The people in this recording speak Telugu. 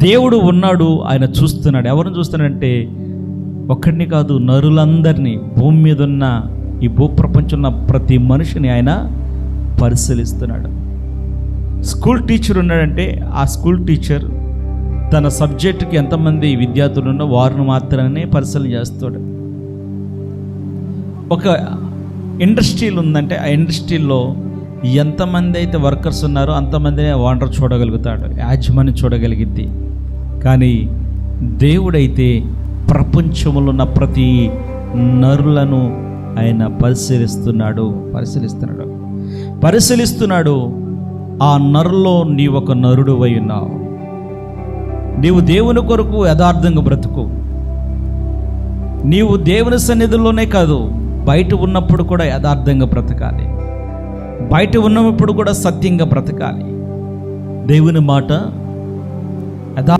దేవుడు ఉన్నాడు, ఆయన చూస్తున్నాడు. ఎవరిని చూస్తున్నాడంటే ఒక్కడిని కాదు, నరులందరినీ, భూమి మీద ఉన్న ఈ భూప్రపంచంలో ఉన్న ప్రతి మనిషిని ఆయన పరిశీలిస్తున్నాడు. స్కూల్ టీచర్ ఉన్నాడంటే ఆ స్కూల్ టీచర్ తన సబ్జెక్టుకి ఎంతమంది విద్యార్థులు ఉన్నో వారిని మాత్రమే పరిశీలన చేస్తాడు. ఒక ఇండస్ట్రీలు ఉందంటే ఆ ఇండస్ట్రీలో ఎంతమంది అయితే వర్కర్స్ ఉన్నారో అంతమందినే ఓనర్ చూడగలుగుతాడు, యాజమాన్యం చూడగలిగిద్ది. కానీ దేవుడైతే ప్రపంచంలో ఉన్న ప్రతి నరులను ఆయన పరిశీలిస్తున్నాడు. ఆ నరులో నీ ఒక నరుడు అయి ఉన్నావు. నీవు దేవుని కొరకు యథార్థంగా బ్రతుకు. నీవు దేవుని సన్నిధిలోనే కాదు, బయట ఉన్నప్పుడు కూడా యథార్థంగా బ్రతకాలి. బయట ఉన్నప్పుడు కూడా సత్యంగా బ్రతకాలి. దేవుని మాట